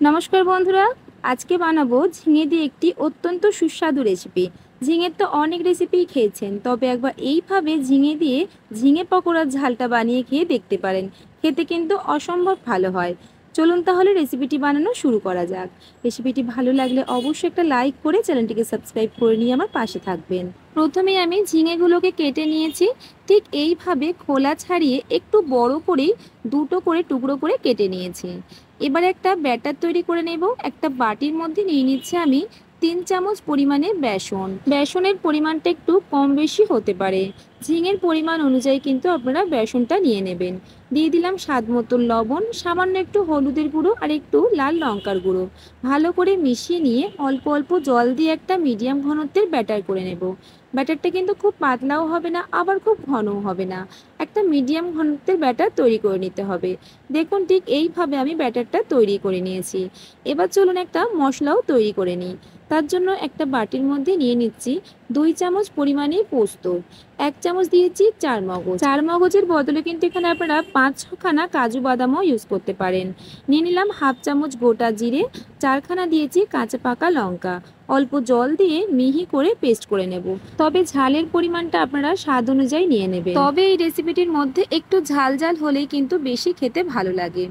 নমস্কার বন্ধুরা, আজকে বানাবো ঝিঙে দিয়ে একটি অত্যন্ত সুস্বাদু রেসিপি। ঝিঙের তো অনেক রেসিপি খেয়েছেন, তবে একবার এইভাবে ঝিঙে দিয়ে ঝিঙে পকোড়ার ঝালটা বানিয়ে খেয়ে দেখতে পারেন। খেতে কিন্তু অসম্ভব ভালো হয়। চলুন তাহলে রেসিপিটি বানানো শুরু করা যাক। রেসিপিটি ভালো লাগলে অবশ্যই একটা লাইক করে চ্যানেলটিকে সাবস্ক্রাইব করে নিয়ে আমার পাশে থাকবেন। প্রথমেই আমি ঝিঙেগুলোকে কেটে নিয়েছি। ঠিক এইভাবে খোলা ছাড়িয়ে একটু বড় করেই দুটো করে টুকরো করে কেটে নিয়েছি। এবার একটা ব্যাটার তৈরি করে নেব। একটা বাটির মধ্যে নিয়ে নিচ্ছে আমি 3 চামচ পরিমাণে বেসন। বেসনের পরিমাণটা একটু কম বেশি হতে পারে, ঝিঙের পরিমাণ অনুযায়ী কিন্তু আপনারা বেসনটা নিয়ে নেবেন। দিয়ে দিলাম স্বাদ মতো লবণ, সামান্য একটু হলুদের গুঁড়ো আর একটু লাল লঙ্কার গুঁড়ো। ভালো করে মিশিয়ে নিয়ে অল্প অল্প জল দিয়ে একটা মিডিয়াম ঘনত্বের ব্যাটার করে নেব। ব্যাটারটা কিন্তু খুব পাতলাও হবে না, আবার খুব ঘনও হবে না। একটা মিডিয়াম ঘনত্বের ব্যাটার তৈরি করে নিতে হবে। দেখুন ঠিক এইভাবে আমি ব্যাটারটা তৈরি করে নিয়েছি। এবার চলুন একটা মশলাও তৈরি করে নিই। তার জন্য একটা বাটির মধ্যে নিয়ে নিচ্ছি 2 চামচ পরিমাণে পোস্ত, 1 চামচ দিয়েছি চারমগজ। চারমগজের বদলে কিন্তু এখানে আপনারা 5-6খানা কাজু বাদামও ইউজ করতে পারেন। নিয়ে নিলাম 1/2 চামচ গোটা জিরে, 4খানা দিয়েছি কাঁচা পাকা লঙ্কা। অল্প জল দিয়ে মিহি করে পেস্ট করে নেব। তবে ঝালের পরিমাণটা আপনারা স্বাদ অনুযায়ী নিয়ে নেবেন। তবে এই রেসিপিটির মধ্যে একটু ঝাল ঝাল হলেই কিন্তু বেশি খেতে ভালো লাগে।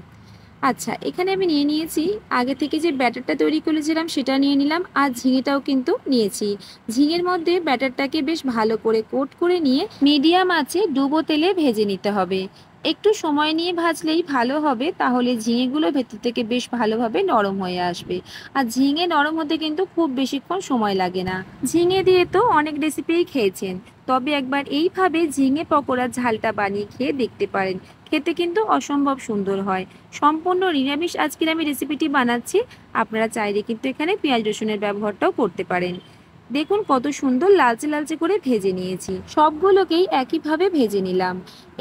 আচ্ছা, এখানে আমি নিয়ে নিয়েছি আগে থেকে যে ব্যাটারটা তৈরি করেছিলাম সেটা নিয়ে নিলাম, আর ঝিঙেটাও কিন্তু নিয়েছি। ঝিঙের মধ্যে ব্যাটারটাকে বেশ ভালো করে কোট করে নিয়ে মিডিয়াম আঁচে ডুবো তেলে ভেজে নিতে হবে। একটু সময় নিয়ে ভাজলেই ভালো হবে, তাহলে ঝিঙেগুলো ভেতর থেকে বেশ ভালোভাবে নরম হয়ে আসবে। আর ঝিঙে নরম হতে কিন্তু খুব বেশিক্ষণ সময় লাগে না। ঝিঙে দিয়ে তো অনেক রেসিপিই খেয়েছেন, তবে একবার এইভাবে ঝিঙে পকোড়ার ঝালটা বানিয়ে খেয়ে দেখতে পারেন। খেতে কিন্তু অসম্ভব সুন্দর হয়। সম্পূর্ণ নিরামিষ আজকের আমি রেসিপিটি বানাচ্ছি। আপনারা চাইলে কিন্তু এখানে পেঁয়াজ রসুনের ব্যবহারটাও করতে পারেন। দেখুন কত সুন্দর লালচে লালচে করে ভেজে নিয়েছি। সবগুলোকেই একইভাবে ভেজে নিলাম।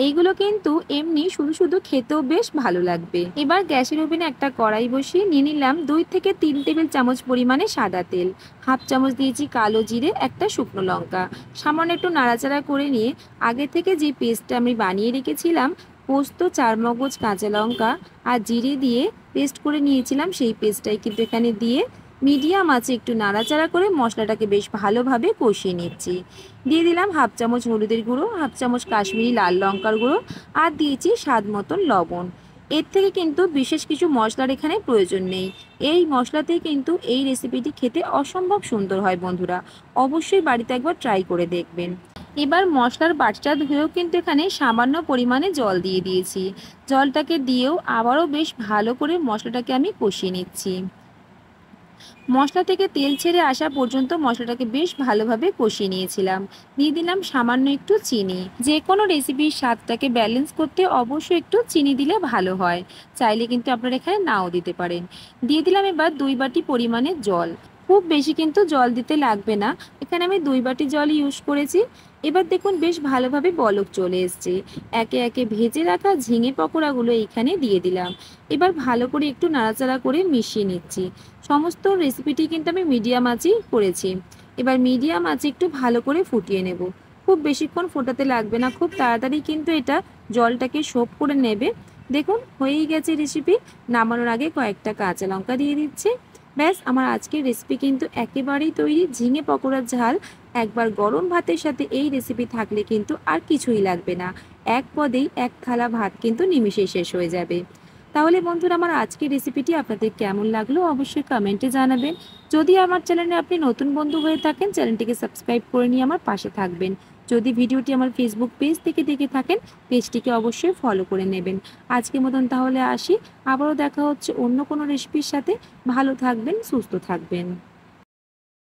এইগুলো কিন্তু এমনি শুধু শুধু খেতেও বেশ ভালো লাগবে। এবার গ্যাসের ওভেনে একটা কড়াই বসিয়ে নিয়ে নিলাম 2 থেকে 3 টেবিল চামচ পরিমাণে সাদা তেল। 1/2 চামচ দিয়েছি কালো জিরে, একটা শুকনো লঙ্কা। সামান্য একটু নাড়াচাড়া করে নিয়ে আগে থেকে যে পেস্টটা আমি বানিয়ে রেখেছিলাম, পোস্ত, চারমগজ, কাঁচা লঙ্কা আর জিরে দিয়ে পেস্ট করে নিয়েছিলাম, সেই পেস্টটাই কিন্তু এখানে দিয়ে মিডিয়াম আঁচে একটু নাড়াচাড়া করে মশলাটাকে বেশ ভালোভাবে কষিয়ে নিচ্ছি। দিয়ে দিলাম 1/2 চামচ হলুদের গুঁড়ো, 1/2 চামচ কাশ্মীরি লাল লঙ্কার গুঁড়ো আর দিয়েছি স্বাদ মতন লবণ। এর থেকে কিন্তু বিশেষ কিছু মশলার এখানে প্রয়োজন নেই। এই মশলাতেই কিন্তু এই রেসিপিটি খেতে অসম্ভব সুন্দর হয় বন্ধুরা। অবশ্যই বাড়িতে একবার ট্রাই করে দেখবেন। এবার মশলার বাটিটা ধুয়েও কিন্তু এখানে সামান্য পরিমাণে জল দিয়ে দিয়েছি। জলটাকে দিয়েও আবারও বেশ ভালো করে মশলাটাকে আমি কষিয়ে নিচ্ছি। মশলা থেকে তেল ছেড়ে আসা পর্যন্ত মশলাটাকে বেশ ভালোভাবে কষিয়ে নিয়েছিলাম। দিয়ে দিলাম সামান্য একটু চিনি। যে কোনো রেসিপির স্বাদটাকে ব্যালেন্স করতে অবশ্যই একটু চিনি দিলে ভালো হয়। চাইলে কিন্তু আপনারা এখানে নাও দিতে পারেন। দিয়ে দিলাম এবার 2 বাটি পরিমাণে জল। খুব বেশি কিন্তু জল দিতে লাগবে না, এখানে আমি 2 বাটি জল ইউজ করেছি। এবার দেখুন বেশ ভালোভাবে বলক চলে এসছে। একে একে ভেজে রাখা ঝিঙে পকোড়াগুলো এইখানে দিয়ে দিলাম। এবার ভালো করে একটু নাড়াচাড়া করে মিশিয়ে নিচ্ছি। সমস্ত রেসিপিটি কিন্তু আমি মিডিয়াম আঁচেই করেছি। এবার মিডিয়াম আঁচে একটু ভালো করে ফুটিয়ে নেব। খুব বেশিক্ষণ ফোটাতে লাগবে না, খুব তাড়াতাড়ি কিন্তু এটা জলটাকে সোপ করে নেবে। দেখুন হয়েই গেছে রেসিপি। নামানোর আগে কয়েকটা কাঁচা লঙ্কা দিয়ে দিচ্ছি। ব্যাস, আমার আজকের রেসিপি কিন্তু একেবারেই তৈরি। ঝিঙে পকোড়ার ঝাল একবার গরম ভাতের সাথে এই রেসিপি থাকলে কিন্তু আর কিছুই লাগবে না। এক পদেই এক থালা ভাত কিন্তু নিমিষে শেষ হয়ে যাবে। তাহলে বন্ধুরা, আমার আজকের রেসিপিটি আপনাদের কেমন লাগলো অবশ্যই কমেন্টে জানাবেন। যদি আমার চ্যানেলে আপনি নতুন বন্ধু হয়ে থাকেন, চ্যানেলটিকে সাবস্ক্রাইব করে নিয়ে আমার পাশে থাকবেন। যদি ভিডিওটি আমার ফেসবুক পেজ থেকে দেখে থাকেন, পেজটিকে অবশ্যই ফলো করে নেবেন। আজকের মতন তাহলে আসি, আবারও দেখা হচ্ছে অন্য কোনো রেসিপির সাথে। ভালো থাকবেন, সুস্থ থাকবেন।